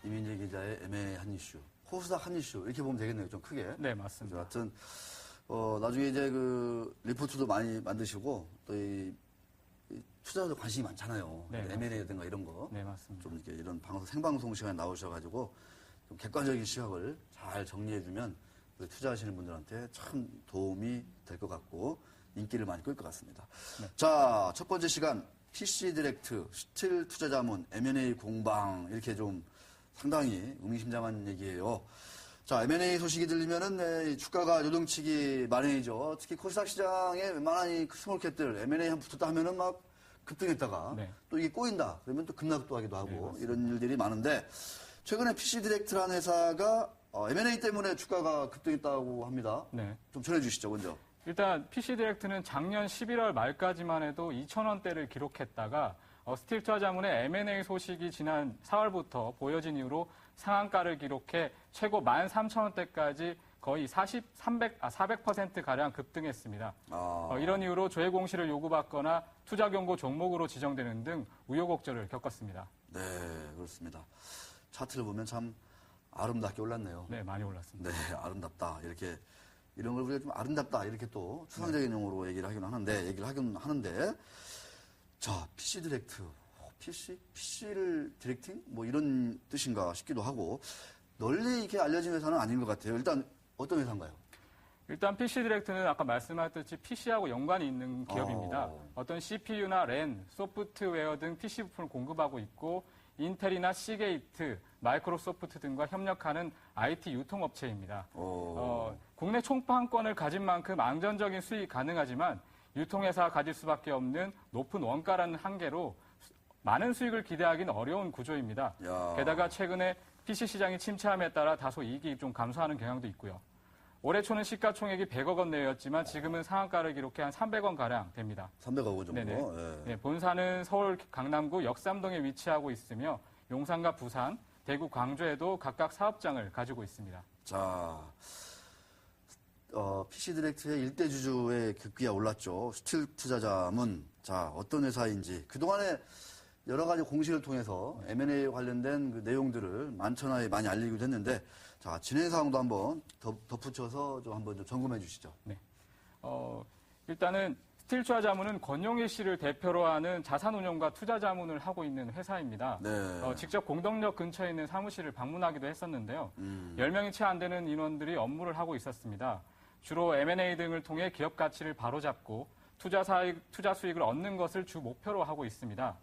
이민재 기자의 애매한 이슈, 호수다 한 이슈 이렇게 보면 되겠네요. 좀 크게. 네, 맞습니다. 하여튼 나중에 이제 그 리포트도 많이 만드시고 또 이 투자자도 관심이 많잖아요. 네, M&A라든가 이런 거. 네, 맞습니다. 좀 이렇게 이런 생방송 시간에 나오셔가지고 좀 객관적인 시각을 잘 정리해주면 투자하시는 분들한테 참 도움이 될 것 같고 인기를 많이 끌 것 같습니다. 네. 자, 첫 번째 시간 PC 디렉트, 스틸 투자자문, M&A 공방 이렇게 좀 상당히 의미심장한 얘기예요. 자, M&A 소식이 들리면은 주가가 요동치기 마련이죠. 특히 코스닥 시장에 웬만한 이 스몰캡들 M&A 한 붙었다 하면은 막 급등했다가 네. 또 이게 꼬인다. 그러면 또 급락도 하기도 하고 네, 이런 일들이 많은데 최근에 PC 디렉트라는 회사가 M&A 때문에 주가가 급등했다고 합니다. 네. 좀 전해주시죠, 먼저. 일단 PC 디렉트는 작년 11월 말까지만 해도 2,000원대를 기록했다가 스틸 투자자문의 M&A 소식이 지난 4월부터 보여진 이후로 상한가를 기록해 최고 13,000원대까지 거의 400%가량 급등했습니다. 이런 이유로 조회 공시를 요구받거나 투자 경고 종목으로 지정되는 등 우여곡절을 겪었습니다. 네, 그렇습니다. 차트를 보면 참 아름답게 올랐네요. 네, 많이 올랐습니다. 네, 아름답다. 이렇게 이런 걸 우리가 좀 아름답다. 이렇게 또 추상적인 용어로 얘기를 하긴 하는데 자, PC 디렉트. PC를 디렉팅? 뭐 이런 뜻인가 싶기도 하고 널리 이렇게 알려진 회사는 아닌 것 같아요. 일단 어떤 회사인가요? 일단 PC 디렉트는 아까 말씀하셨듯이 PC하고 연관이 있는 기업입니다. 어떤 CPU나 랜, 소프트웨어 등 PC 부품을 공급하고 있고 인텔이나 시게이트, 마이크로소프트 등과 협력하는 IT 유통업체입니다. 국내 총판권을 가진 만큼 안정적인 수익이 가능하지만 유통회사가 가질 수밖에 없는 높은 원가라는 한계로 많은 수익을 기대하기는 어려운 구조입니다. 게다가 최근에 PC 시장이 침체함에 따라 다소 이익이 좀 감소하는 경향도 있고요. 올해 초는 시가총액이 100억 원 내외였지만 지금은 상한가를 기록해 한 300원가량 됩니다. 300억 원 정도? 네. 네, 본사는 서울 강남구 역삼동에 위치하고 있으며 용산과 부산, 대구, 광주에도 각각 사업장을 가지고 있습니다. 자, PC 디렉트의 일대 주주의 급기가 올랐죠. 스틸 투자자문. 자, 어떤 회사인지. 그동안에 여러 가지 공시를 통해서 M&A 관련된 그 내용들을 만천하에 많이 알리기도 했는데, 자, 진행 사항도 한번 덧붙여서 좀 한번 좀 점검해 주시죠. 네. 일단은 스틸 투자자문은 권용일 씨를 대표로 하는 자산운용과 투자자문을 하고 있는 회사입니다. 네. 직접 공덕역 근처에 있는 사무실을 방문하기도 했었는데요. 10명이 채 안 되는 인원들이 업무를 하고 있었습니다. 주로 M&A 등을 통해 기업 가치를 바로잡고 투자 수익을 얻는 것을 주 목표로 하고 있습니다.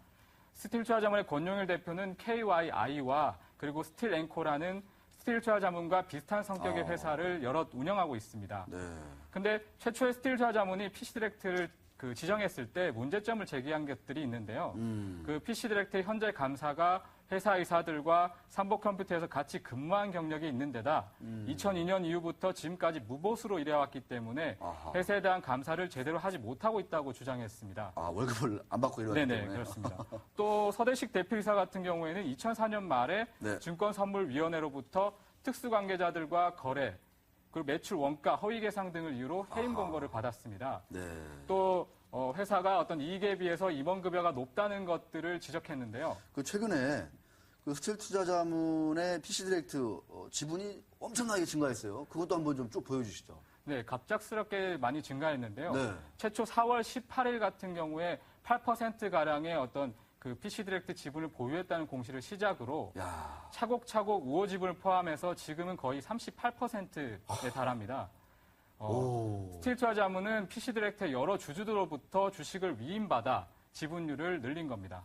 스틸 투자자문의 권용일 대표는 KYI와 그리고 스틸 앵코라는 스틸 투자자문과 비슷한 성격의 회사를 여럿 운영하고 있습니다. 네. 근데 최초의 스틸 투자자문이 PC 디렉트를 지정했을 때 문제점을 제기한 것들이 있는데요. 그 PC 디렉트의 현재 감사가 회사 이사들과 삼복컴퓨터에서 같이 근무한 경력이 있는 데다 2002년 이후부터 지금까지 무보수로 일해왔기 때문에 회사에 대한 감사를 제대로 하지 못하고 있다고 주장했습니다. 월급을 안 받고 이러기 때문에. 네네, 그렇습니다. 또 서대식 대표이사 같은 경우에는 2004년 말에 네. 증권선물위원회로부터 특수관계자들과 거래, 그리고 매출 원가, 허위 계상 등을 이유로 해임 권고를 받았습니다. 네. 또 회사가 어떤 이익에 비해서 임원급여가 높다는 것들을 지적했는데요. 그 최근에 그 스틸 투자자문의 PC 디렉트 지분이 엄청나게 증가했어요. 그것도 한번 좀 쭉 보여주시죠. 네, 갑작스럽게 많이 증가했는데요. 네. 최초 4월 18일 같은 경우에 8%가량의 어떤 그 PC 디렉트 지분을 보유했다는 공시를 시작으로 야. 차곡차곡 우호 지분을 포함해서 지금은 거의 38%에 달합니다. 스틸 투자자문은 PC 디렉트의 여러 주주들로부터 주식을 위임받아 지분율을 늘린 겁니다.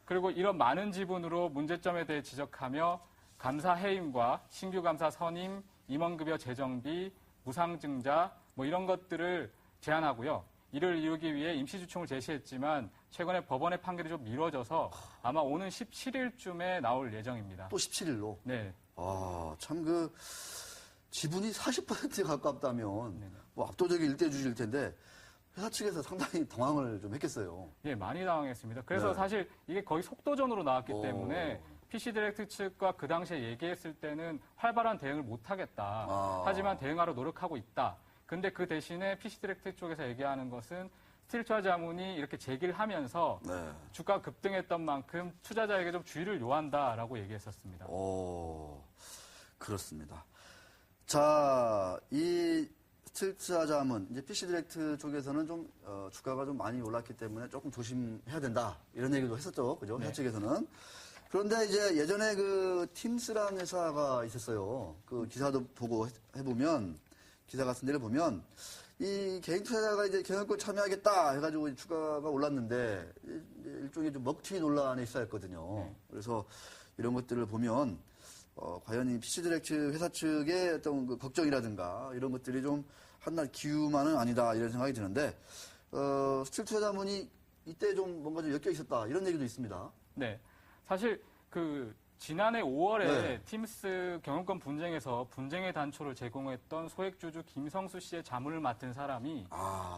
그리고 이런 많은 지분으로 문제점에 대해 지적하며 감사 해임과 신규 감사 선임, 임원급여 재정비, 무상증자 뭐 이런 것들을 제안하고요. 이를 이루기 위해 임시주총을 제시했지만 최근에 법원의 판결이 좀 미뤄져서 아마 오는 17일쯤에 나올 예정입니다. 또 17일로? 네. 참 지분이 40%에 가깝다면 네네. 뭐 압도적인 일대주주일 텐데 회사 측에서 상당히 당황을 좀 했겠어요. 예, 많이 당황했습니다. 그래서 네. 사실 이게 거의 속도전으로 나왔기 때문에 PC 디렉트 측과 그 당시에 얘기했을 때는 활발한 대응을 못하겠다. 하지만 대응하러 노력하고 있다. 근데 그 대신에 PC 디렉트 쪽에서 얘기하는 것은 스틸 투자 자문이 이렇게 제기를 하면서 네. 주가 급등했던 만큼 투자자에게 좀 주의를 요한다라고 얘기했었습니다. 그렇습니다. 자, 이 스틸 투자 자문, 이제 PC 디렉트 쪽에서는 좀, 주가가 좀 많이 올랐기 때문에 조금 조심해야 된다. 이런 얘기도 했었죠. 그죠? 네. 회사 측에서는. 그런데 이제 예전에 그 팀스라는 회사가 있었어요. 그 기사도 보고 해보면, 기사 같은 데를 보면, 이 개인 투자자가 이제 경영권 참여하겠다 해가지고 주가가 올랐는데, 일종의 좀 먹튀 논란에 있어야 했거든요. 그래서 이런 것들을 보면, 과연 이 PC 디렉트 회사 측의 어떤 그 걱정이라든가 이런 것들이 좀 한낱 기우만은 아니다 이런 생각이 드는데, 스틸 투자자문이 이때 좀 뭔가 좀 엮여 있었다 이런 얘기도 있습니다. 네. 사실 지난해 5월에 네. 팀스 경영권 분쟁에서 분쟁의 단초를 제공했던 소액주주 김성수 씨의 자문을 맡은 사람이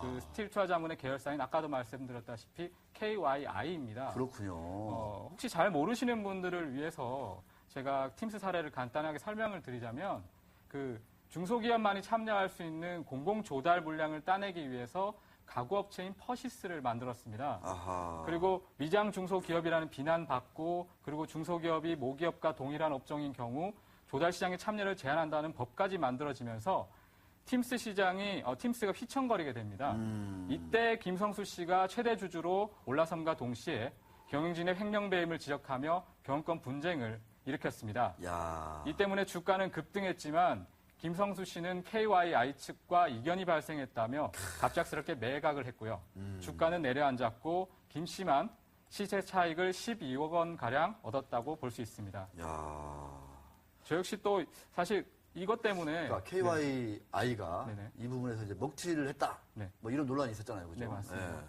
그 스틸 투자 자문의 계열사인 아까도 말씀드렸다시피 KYI입니다. 그렇군요. 혹시 잘 모르시는 분들을 위해서 제가 팀스 사례를 간단하게 설명을 드리자면 그 중소기업만이 참여할 수 있는 공공 조달 물량을 따내기 위해서 가구업체인 퍼시스를 만들었습니다. 아하. 그리고 미장 중소기업이라는 비난받고 그리고 중소기업이 모기업과 동일한 업종인 경우 조달 시장에 참여를 제한한다는 법까지 만들어지면서 팀스가 휘청거리게 됩니다. 이때 김성수 씨가 최대 주주로 올라섬과 동시에 경영진의 횡령배임을 지적하며 경영권 분쟁을 일으켰습니다. 야. 이 때문에 주가는 급등했지만 김성수 씨는 KYI 측과 이견이 발생했다며 갑작스럽게 매각을 했고요. 주가는 내려앉았고 김 씨만 시세 차익을 12억 원 가량 얻었다고 볼 수 있습니다. 야. 저 역시 또 사실 이것 때문에 그러니까 KYI가 네네. 이 부분에서 이제 먹튀를 했다. 네. 뭐 이런 논란이 있었잖아요. 그죠? 네, 맞습니다.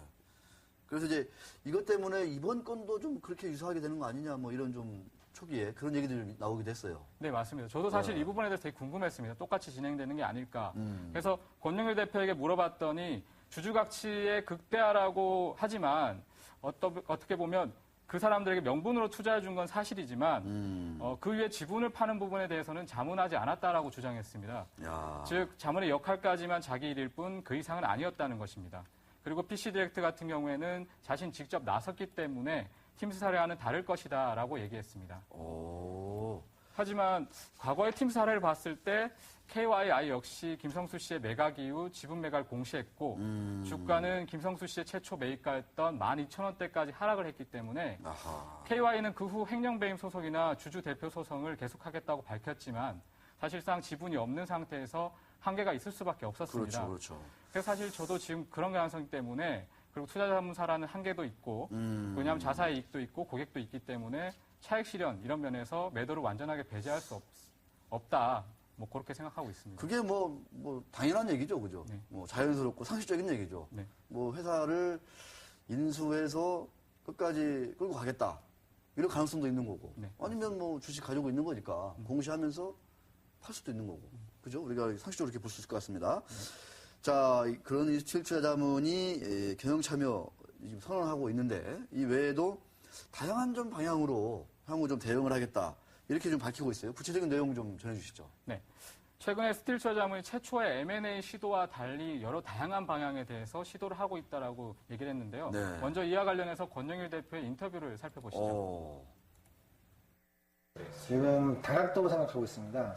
그래서 이제 이것 때문에 이번 건도 좀 그렇게 유사하게 되는 거 아니냐 뭐 이런 좀 초기에 그런 얘기들이 나오기도 했어요. 네, 맞습니다. 저도 사실 네. 이 부분에 대해서 되게 궁금했습니다. 똑같이 진행되는 게 아닐까. 그래서 권영일 대표에게 물어봤더니 주주가치의 극대화라고 하지만 어떻게 보면 그 사람들에게 명분으로 투자해 준 건 사실이지만 그 위에 지분을 파는 부분에 대해서는 자문하지 않았다라고 주장했습니다. 야. 즉 자문의 역할까지만 자기 일일 뿐 그 이상은 아니었다는 것입니다. 그리고 PC 디렉트 같은 경우에는 자신 직접 나섰기 때문에 팀스 사례와는 다를 것이다라고 얘기했습니다. 오. 하지만 과거의 팀스 사례를 봤을 때 KYI 역시 김성수 씨의 매각 이후 지분 매각을 공시했고 주가는 김성수 씨의 최초 매입가였던 12,000원대까지 하락을 했기 때문에 아하. KY는 그 후 횡령배임 소송이나 주주 대표 소송을 계속하겠다고 밝혔지만 사실상 지분이 없는 상태에서 한계가 있을 수밖에 없었습니다. 그렇죠, 그렇죠. 그래서 사실 저도 지금 그런 가능성 때문에 그리고 투자자문사라는 한계도 있고 왜냐하면 자사의 이익도 있고 고객도 있기 때문에 차익 실현 이런 면에서 매도를 완전하게 배제할 수 없다. 뭐 그렇게 생각하고 있습니다. 그게 뭐 당연한 얘기죠, 그죠? 네. 뭐 자연스럽고 상식적인 얘기죠. 네. 뭐 회사를 인수해서 끝까지 끌고 가겠다. 이런 가능성도 있는 거고. 네. 아니면 뭐 주식 가지고 있는 거니까 공시하면서 팔 수도 있는 거고. 그죠? 우리가 상식적으로 이렇게 볼 수 있을 것 같습니다. 자, 그런 이 스틸 투자 자문이 경영 참여 지금 선언하고 있는데 이 외에도 다양한 좀 방향으로 향후 좀 대응을 하겠다. 이렇게 좀 밝히고 있어요. 구체적인 내용 좀 전해주시죠. 네. 최근에 스틸 투자 자문이 최초의 M&A 시도와 달리 여러 다양한 방향에 대해서 시도를 하고 있다라고 얘기를 했는데요. 네. 먼저 이와 관련해서 권영일 대표의 인터뷰를 살펴보시죠. 지금 다각도로 생각하고 있습니다.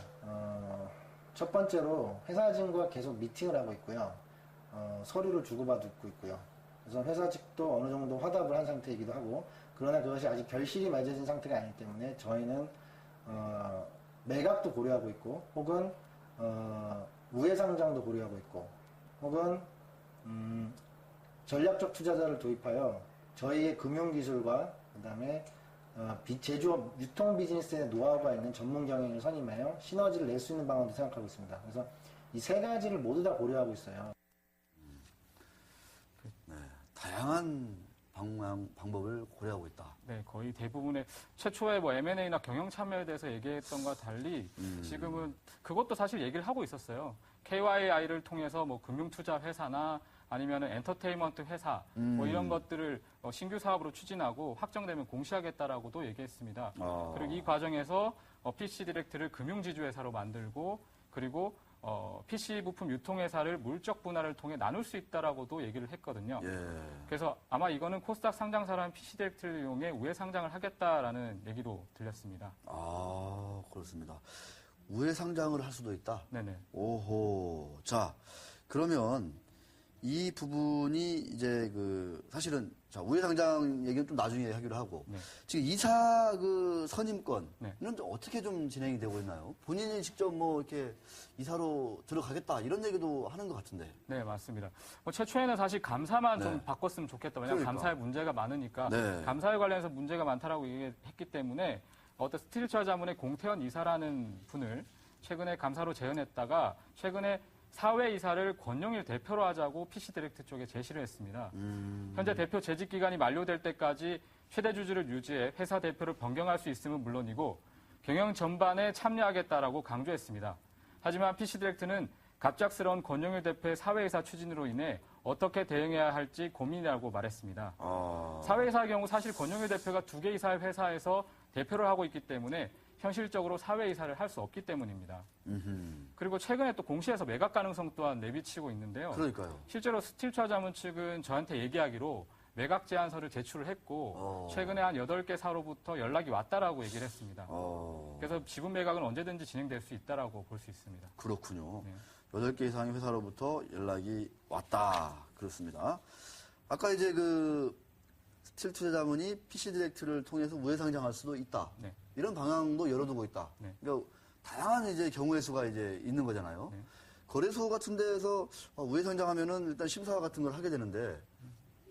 첫 번째로 회사진과 계속 미팅을 하고 있고요. 서류를 주고받고 있고요. 그래서 회사 측도 어느 정도 화답을 한 상태이기도 하고, 그러나 그것이 아직 결실이 맺어진 상태가 아니기 때문에 저희는 매각도 고려하고 있고, 혹은 우회 상장도 고려하고 있고, 혹은 전략적 투자자를 도입하여 저희의 금융기술과 그다음에 제조업, 유통 비즈니스의 노하우가 있는 전문 경영을 선임하여 시너지를 낼 수 있는 방안도 생각하고 있습니다. 그래서 이 세 가지를 모두 다 고려하고 있어요. 네, 다양한 방법을 고려하고 있다. 네, 거의 대부분의 최초의 뭐 M&A나 경영 참여에 대해서 얘기했던 것과 달리 지금은 그것도 사실 얘기를 하고 있었어요. KYI를 통해서 뭐 금융투자 회사나 아니면 엔터테인먼트 회사 뭐 이런 것들을 신규 사업으로 추진하고 확정되면 공시하겠다라고도 얘기했습니다. 그리고 이 과정에서 PC 디렉트를 금융지주 회사로 만들고 그리고 PC 부품 유통회사를 물적 분할을 통해 나눌 수 있다라고도 얘기를 했거든요. 예. 그래서 아마 이거는 코스닥 상장사라는 PC디렉트를 이용해 우회 상장을 하겠다라는 얘기도 들렸습니다. 아, 그렇습니다. 우회 상장을 할 수도 있다. 네네. 오호. 자, 그러면 이 부분이 이제 사실은 자, 우회 상장 얘기는 좀 나중에 하기로 하고 네. 지금 이사 선임권은 네. 어떻게 좀 진행이 되고 있나요? 본인이 직접 뭐 이렇게 이사로 들어가겠다 이런 얘기도 하는 것 같은데. 네, 맞습니다. 최초에는 사실 감사만 네. 좀 바꿨으면 좋겠다. 왜냐하면 그러니까. 감사에 문제가 많으니까 네. 감사에 관련해서 문제가 많다라고 얘기했기 때문에 어떤 스틸투자자문의 공태현 이사라는 분을 최근에 감사로 재연했다가 최근에 사회 이사를 권영일 대표로 하자고 PC디렉트 쪽에 제시를 했습니다. 현재 대표 재직 기간이 만료될 때까지 최대 주주를 유지해 회사 대표를 변경할 수 있음은 물론이고 경영 전반에 참여하겠다라고 강조했습니다. 하지만 PC디렉트는 갑작스러운 권영일 대표의 사회이사 추진으로 인해 어떻게 대응해야 할지 고민이라고 말했습니다. 사회이사의 경우 사실 권영일 대표가 2개 이사의 회사에서 대표를 하고 있기 때문에 현실적으로 사회이사를 할 수 없기 때문입니다. 그리고 최근에 또 공시에서 매각 가능성 또한 내비치고 있는데요. 그러니까요. 실제로 스틸투자자문 측은 저한테 얘기하기로 매각 제안서를 제출을 했고 최근에 한 8개 사로부터 연락이 왔다라고 얘기를 했습니다. 그래서 지분 매각은 언제든지 진행될 수 있다라고 볼 수 있습니다. 그렇군요. 네. 8개 이상의 회사로부터 연락이 왔다. 그렇습니다. 아까 이제 스틸투자자문이 PC디렉트를 통해서 우회 상장할 수도 있다. 네. 이런 방향도 열어두고 있다. 네. 그러니까 다양한 이제 경우의 수가 이제 있는 거잖아요. 네. 거래소 같은 데에서 우회 상장하면은 일단 심사 같은 걸 하게 되는데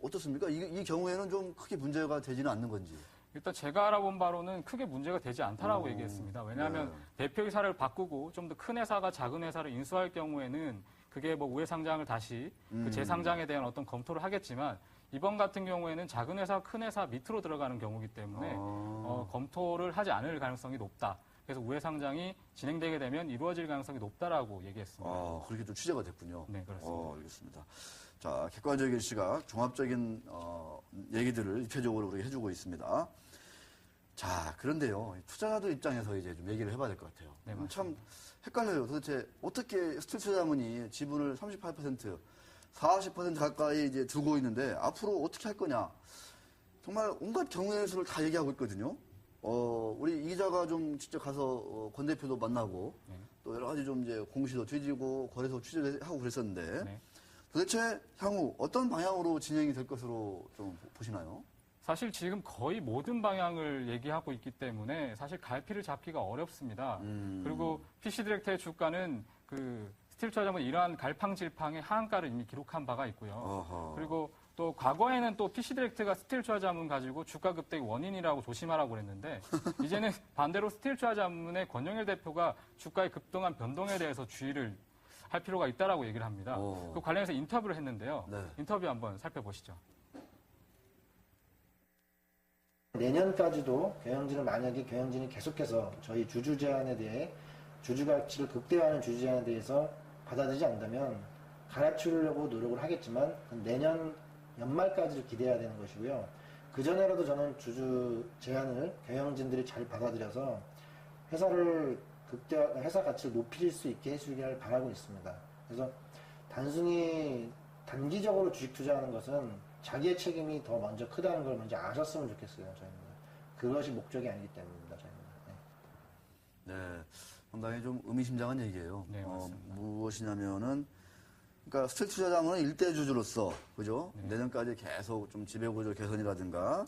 어떻습니까? 이 경우에는 좀 크게 문제가 되지는 않는 건지. 일단 제가 알아본 바로는 크게 문제가 되지 않다라고 얘기했습니다. 왜냐하면 대표이사를 바꾸고 좀 더 큰 회사가 작은 회사를 인수할 경우에는 그게 뭐 우회 상장을 다시 그 재상장에 대한 어떤 검토를 하겠지만 이번 같은 경우에는 작은 회사, 큰 회사 밑으로 들어가는 경우이기 때문에 검토를 하지 않을 가능성이 높다. 그래서 우회 상장이 진행되게 되면 이루어질 가능성이 높다라고 얘기했습니다. 그렇게 좀 취재가 됐군요. 네, 그렇습니다. 알겠습니다. 자, 객관적인 시각, 종합적인 얘기들을 입체적으로 우리 해주고 있습니다. 자, 그런데요, 투자자들 입장에서 이제 좀 얘기를 해봐야 될 것 같아요. 네, 참 헷갈려요. 도대체 어떻게 스틸투자자문이 지분을 38%, 40% 가까이 이제 두고 있는데 앞으로 어떻게 할 거냐? 정말 온갖 경우의 수를 다 얘기하고 있거든요. 우리 이 기자가 좀 직접 가서 권 대표도 만나고 또 여러 가지 좀 이제 공시도 뒤지고 거래소 취재를 하고 그랬었는데 네. 도대체 향후 어떤 방향으로 진행이 될 것으로 좀 보시나요? 사실 지금 거의 모든 방향을 얘기하고 있기 때문에 사실 갈피를 잡기가 어렵습니다. 그리고 PC디렉트의 주가는 스틸투자자문 이러한 갈팡질팡의 하한가를 이미 기록한 바가 있고요. 그리고 또 과거에는 또 PC디렉트가 스틸투자자문 가지고 주가 급등의 원인이라고 조심하라고 그랬는데 이제는 반대로 스틸투자자문의 권영일 대표가 주가의 급등한 변동에 대해서 주의를 할 필요가 있다라고 얘기를 합니다. 그 관련해서 인터뷰를 했는데요. 네. 인터뷰 한번 살펴보시죠. 내년까지도 만약에 경영진이 계속해서 저희 주주 제한에 대해 주주 가치를 극대화하는 주주 제한에 대해서 받아들이지 않는다면 갈아치우려고 노력을 하겠지만 내년 연말까지를 기대해야 되는 것이고요. 그 전에라도 저는 주주 제한을 경영진들이 잘 받아들여서 회사 가치를 높일 수 있게 해주기를 바라고 있습니다. 그래서 단순히 단기적으로 주식 투자하는 것은 자기의 책임이 더 먼저 크다는 걸 먼저 아셨으면 좋겠어요. 저희는 그것이 목적이 아니기 때문입니다. 저희는. 네, 상당히 좀 의미심장한 얘기예요. 네, 맞습니다. 무엇이냐면은 그러니까 스틸투자자문은 일대 주주로서 그죠? 내년까지 계속 좀 지배구조 개선이라든가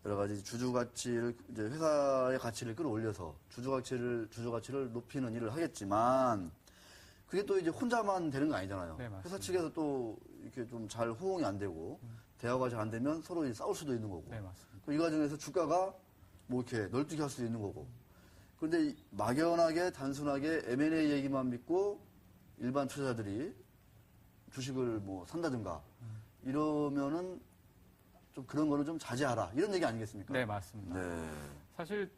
여러 가지 주주 가치를 이제 회사의 가치를 끌어올려서 주주 가치를 높이는 일을 하겠지만 그게 또 이제 혼자만 되는 거 아니잖아요. 네, 맞습니다. 회사 측에서 또 이렇게 좀 잘 호응이 안 되고 대화가 잘 안 되면 서로 이제 싸울 수도 있는 거고. 네, 맞습니다. 이 과정에서 주가가 뭐 이렇게 널뛰게 할 수도 있는 거고. 그런데 막연하게 단순하게 M&A 얘기만 믿고 일반 투자자들이 주식을 뭐 산다든가 이러면은 좀 그런 거는 좀 자제하라 이런 얘기 아니겠습니까? 네, 맞습니다. 네. 사실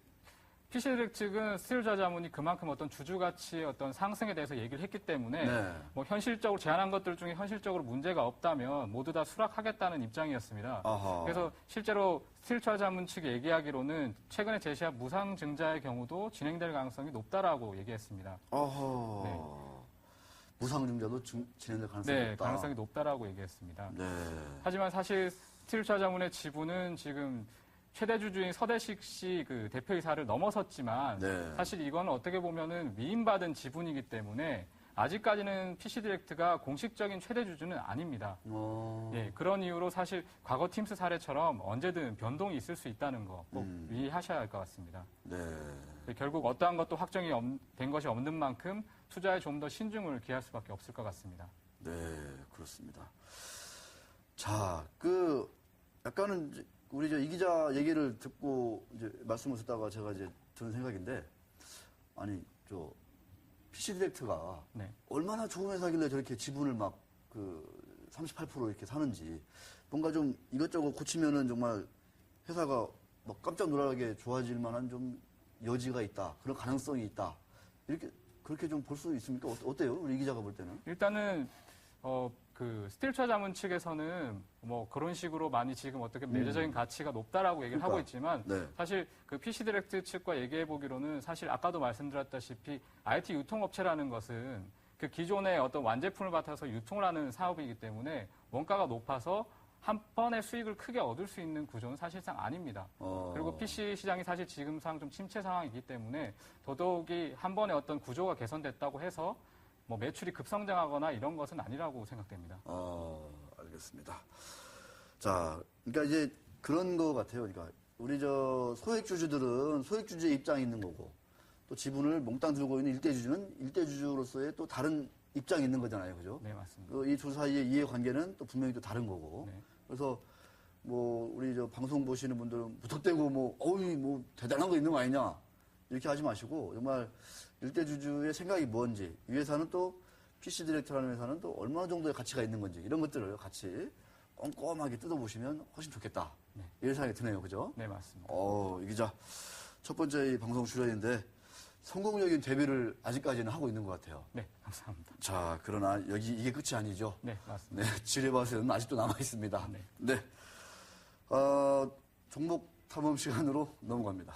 PC디렉트 측은 스틸투자자문이 그만큼 어떤 주주 가치의 어떤 상승에 대해서 얘기를 했기 때문에 네. 뭐 현실적으로 제안한 것들 중에 현실적으로 문제가 없다면 모두 다 수락하겠다는 입장이었습니다. 아하. 그래서 실제로 스틸투자자문 측이 얘기하기로는 최근에 제시한 무상증자의 경우도 진행될 가능성이 높다라고 얘기했습니다. 어허. 네. 무상증자도 진행될 가능성이 네, 높다. 가능성이 높다라고 얘기했습니다. 네. 하지만 사실 스틸 투자자문의 지분은 지금 최대 주주인 서대식 씨 그 대표이사를 넘어섰지만 네. 사실 이건 어떻게 보면은 위임받은 지분이기 때문에 아직까지는 PC디렉트가 공식적인 최대 주주는 아닙니다. 예, 그런 이유로 사실 과거 팀스 사례처럼 언제든 변동이 있을 수 있다는 거 꼭 유의하셔야 할 것 같습니다. 네. 결국 어떠한 것도 확정이 된 것이 없는 만큼 투자에 좀 더 신중을 기할 수밖에 없을 것 같습니다. 네, 그렇습니다. 자, 약간은 이제 우리 이 기자 얘기를 듣고 이제 말씀을 듣다가 제가 이제 드는 생각인데, 아니, PC 디렉트가 네. 얼마나 좋은 회사길래 저렇게 지분을 막 38% 이렇게 사는지, 뭔가 좀 이것저것 고치면은 정말 회사가 막 깜짝 놀라게 좋아질 만한 좀 여지가 있다. 그런 가능성이 있다. 그렇게 좀 볼 수 있습니까? 어때요? 우리 이 기자가 볼 때는? 일단은 스틸 투자자문 측에서는 뭐 그런 식으로 많이 지금 어떻게 내재적인 가치가 높다라고 얘기를 하고 있지만 네. 사실 그 PC 디렉트 측과 얘기해 보기로는 사실 아까도 말씀드렸다시피 IT 유통업체라는 것은 그 기존의 어떤 완제품을 바탕에서 유통을 하는 사업이기 때문에 원가가 높아서 한 번에 수익을 크게 얻을 수 있는 구조는 사실상 아닙니다. 그리고 PC 시장이 사실 지금상 좀 침체 상황이기 때문에 더더욱이 한 번에 어떤 구조가 개선됐다고 해서 뭐 매출이 급성장하거나 이런 것은 아니라고 생각됩니다. 알겠습니다. 자, 그러니까 이제 그런 거 같아요. 그러니까 우리 소액주주들은 소액주주의 입장이 있는 거고, 또 지분을 몽땅 들고 있는 일대주주는 일대주주로서의 또 다른 입장이 있는 거잖아요. 그죠? 네, 맞습니다. 이 두 사이의 이해관계는 또 분명히 또 다른 거고. 네. 그래서 우리 방송 보시는 분들은 무턱대고 대단한 거 있는 거 아니냐. 이렇게 하지 마시고, 정말 일대주주의 생각이 뭔지, 이 회사는 또 PC 디렉터라는 회사는 또 얼마나 정도의 가치가 있는 건지, 이런 것들을 같이 꼼꼼하게 뜯어보시면 훨씬 좋겠다. 네. 이런 생각이 드네요. 그죠? 네, 맞습니다. 이 기자, 첫 번째 이 방송 출연인데, 성공적인 데뷔를 아직까지는 하고 있는 것 같아요. 네, 감사합니다. 자, 그러나 이게 끝이 아니죠. 네, 맞습니다. 네, 지뢰밭은 아직도 남아 있습니다. 네. 네. 종목 탐험 시간으로 넘어갑니다.